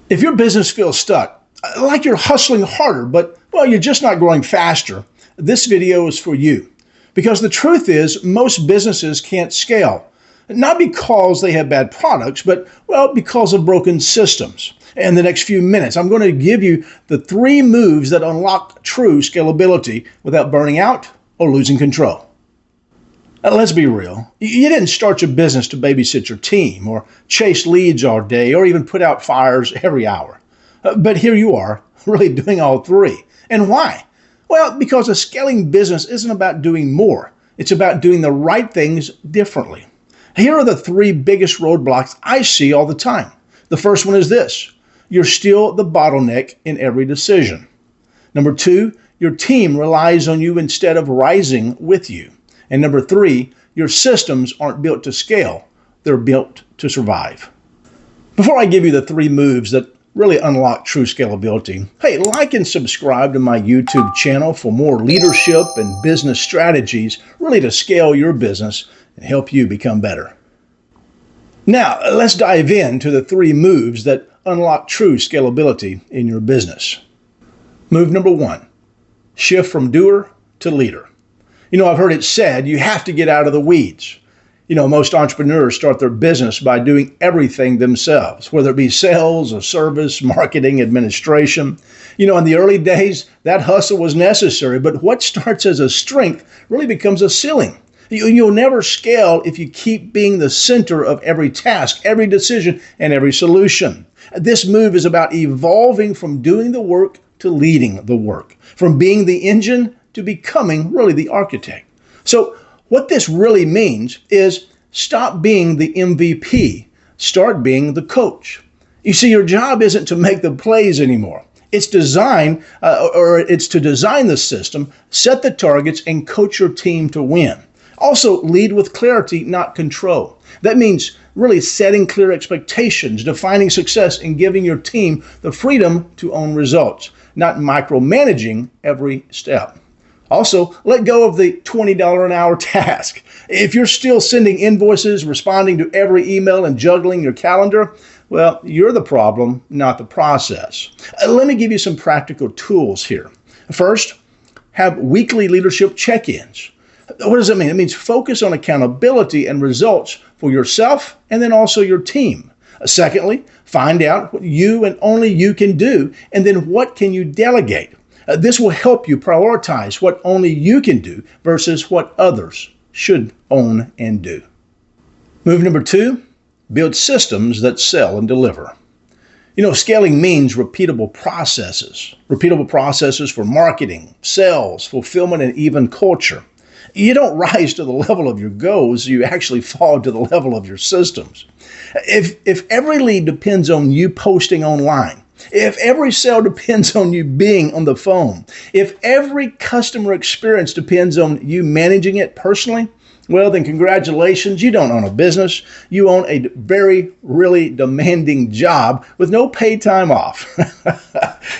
If your business feels stuck, like you're hustling harder, but, well, you're just not growing faster, this video is for you. Because the truth is, most businesses can't scale. Not because they have bad products, but, well, because of broken systems. In the next few minutes, I'm going to give you the 3 moves that unlock true scalability without burning out or losing control. Let's be real. You didn't start your business to babysit your team or chase leads all day or even put out fires every hour. But here you are, really doing all 3. And why? Well, because a scaling business isn't about doing more. It's about doing the right things differently. Here are the 3 biggest roadblocks I see all the time. The first one is this: you're still the bottleneck in every decision. Number 2, your team relies on you instead of rising with you. And number 3, your systems aren't built to scale. They're built to survive. Before I give you the 3 moves that really unlock true scalability, hey, like and subscribe to my YouTube channel for more leadership and business strategies really to scale your business and help you become better. Now, let's dive into the 3 moves that unlock true scalability in your business. Move number 1, shift from doer to leader. I've heard it said you have to get out of the weeds. Most entrepreneurs start their business by doing everything themselves, whether it be sales or service, marketing, administration. In the early days, that hustle was necessary, but what starts as a strength really becomes a ceiling. You'll never scale if you keep being the center of every task, every decision, and every solution. This move is about evolving from doing the work to leading the work, from being the engine to becoming really the architect. So what this really means is stop being the MVP, start being the coach. You see, your job isn't to make the plays anymore. It's to design the system, set the targets, and coach your team to win. Also, lead with clarity, not control. That means really setting clear expectations, defining success, and giving your team the freedom to own results, not micromanaging every step. Also, let go of the $20 an hour task. If you're still sending invoices, responding to every email, and juggling your calendar, well, you're the problem, not the process. Let me give you some practical tools here. First, have weekly leadership check-ins. What does that mean? It means focus on accountability and results for yourself and then also your team. Secondly, find out what you and only you can do, and then what can you delegate. This will help you prioritize what only you can do versus what others should own and do. Move number 2, build systems that sell and deliver. Scaling means repeatable processes for marketing, sales, fulfillment, and even culture. You don't rise to the level of your goals, you actually fall to the level of your systems. If every lead depends on you posting online, if every sale depends on you being on the phone, if every customer experience depends on you managing it personally, well, then congratulations, you don't own a business. You own a very, really demanding job with no paid time off.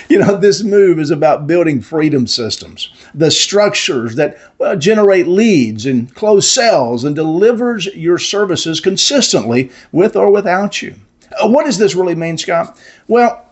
This move is about building freedom systems, the structures that generate leads and close sales and delivers your services consistently with or without you. What does this really mean, Scott? Well,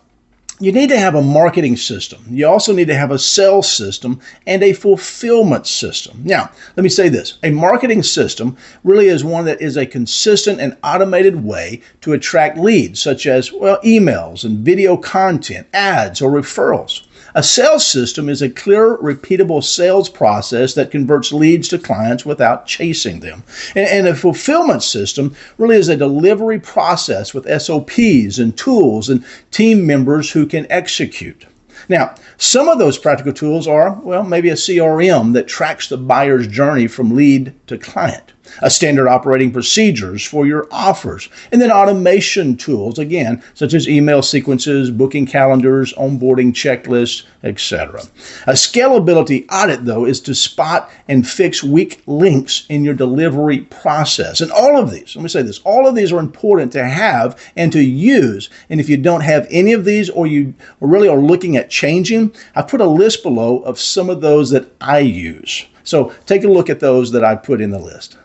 you need to have a marketing system. You also need to have a sales system and a fulfillment system. Now, let me say this. A marketing system really is one that is a consistent and automated way to attract leads, such as, emails and video content, ads, or referrals. A sales system is a clear, repeatable sales process that converts leads to clients without chasing them. And a fulfillment system really is a delivery process with SOPs and tools and team members who can execute. Now, some of those practical tools are, maybe a CRM that tracks the buyer's journey from lead to client, a standard operating procedures for your offers, and then automation tools, again, such as email sequences, booking calendars, onboarding checklists, etc. A scalability audit, though, is to spot and fix weak links in your delivery process. And all of these, let me say this, all of these are important to have and to use. And if you don't have any of these, or you really are looking at changing, I put a list below of some of those that I use. So take a look at those that I put in the list.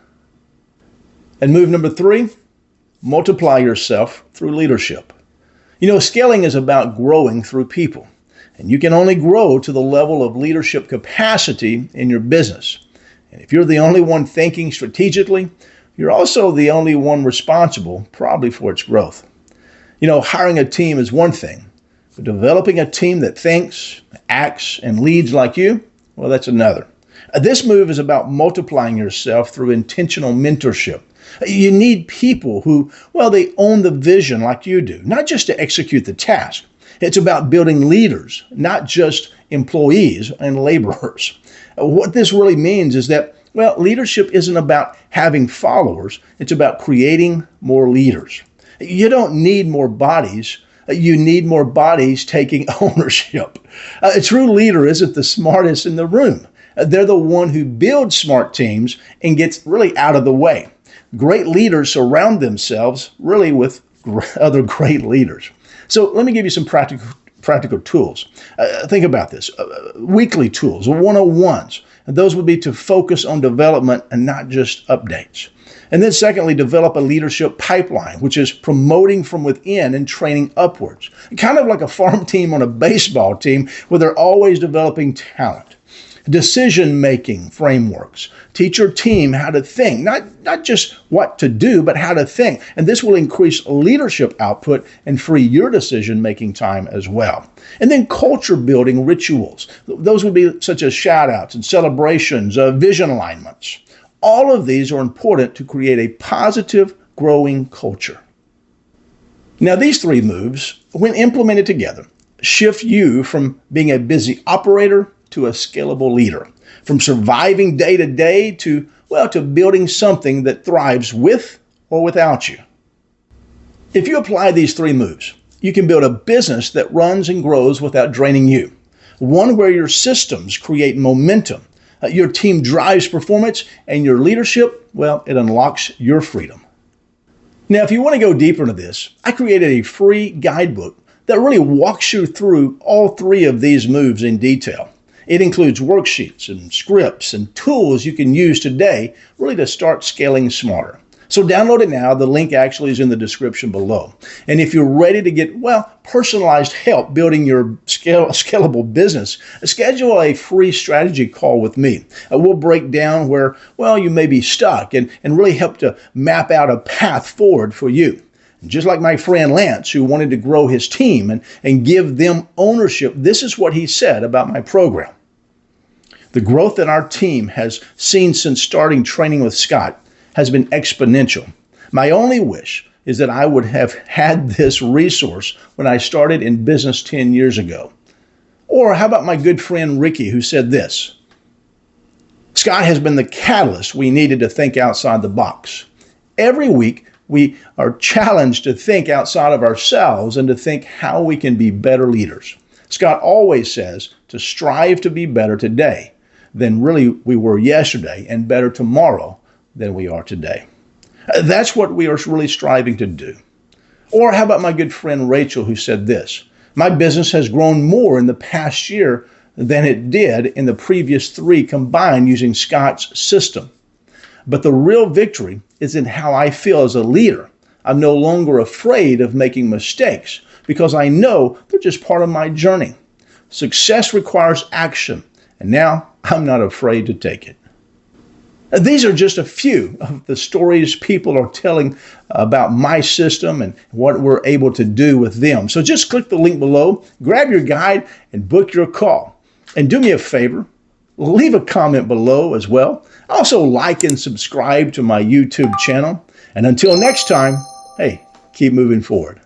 And move number 3, multiply yourself through leadership. Scaling is about growing through people, and you can only grow to the level of leadership capacity in your business. And if you're the only one thinking strategically, you're also the only one responsible, probably, for its growth. Hiring a team is one thing, but developing a team that thinks, acts, and leads like you, well, that's another. This move is about multiplying yourself through intentional mentorship. You need people who, they own the vision like you do, not just to execute the task. It's about building leaders, not just employees and laborers. What this really means is that, leadership isn't about having followers. It's about creating more leaders. You don't need more bodies. You need more bodies taking ownership. A true leader isn't the smartest in the room. They're the one who builds smart teams and gets really out of the way. Great leaders surround themselves really with other great leaders. So let me give you some practical tools. Think about this. Weekly tools, 101s. And those would be to focus on development and not just updates. And then secondly, develop a leadership pipeline, which is promoting from within and training upwards. Kind of like a farm team on a baseball team where they're always developing talent. Decision-making frameworks. Teach your team how to think, not just what to do, but how to think. And this will increase leadership output and free your decision-making time as well. And then culture-building rituals. Those would be such as shout-outs and celebrations, vision alignments. All of these are important to create a positive, growing culture. Now, these three moves, when implemented together, shift you from being a busy operator to a scalable leader, from surviving day to day to building something that thrives with or without you. If you apply these three moves, you can build a business that runs and grows without draining you. One where your systems create momentum, your team drives performance, and your leadership, it unlocks your freedom. Now, if you want to go deeper into this, I created a free guidebook that really walks you through all three of these moves in detail. It includes worksheets and scripts and tools you can use today really to start scaling smarter. So download it now. The link actually is in the description below. And if you're ready to get, personalized help building your scalable business, schedule a free strategy call with me. We'll break down where, you may be stuck and really help to map out a path forward for you. Just like my friend Lance, who wanted to grow his team and give them ownership, this is what he said about my program. The growth that our team has seen since starting training with Scott has been exponential. My only wish is that I would have had this resource when I started in business 10 years ago. Or how about my good friend Ricky, who said this? Scott has been the catalyst we needed to think outside the box. Every week, we are challenged to think outside of ourselves and to think how we can be better leaders. Scott always says to strive to be better today than really we were yesterday and better tomorrow than we are today. That's what we are really striving to do. Or how about my good friend Rachel, who said this? My business has grown more in the past year than it did in the previous 3 combined using Scott's system. But the real victory is in how I feel as a leader. I'm no longer afraid of making mistakes because I know they're just part of my journey. Success requires action, and now I'm not afraid to take it. These are just a few of the stories people are telling about my system and what we're able to do with them. So just click the link below, grab your guide, and book your call. And do me a favor, leave a comment below as well. Also like and subscribe to my YouTube channel. And until next time, keep moving forward.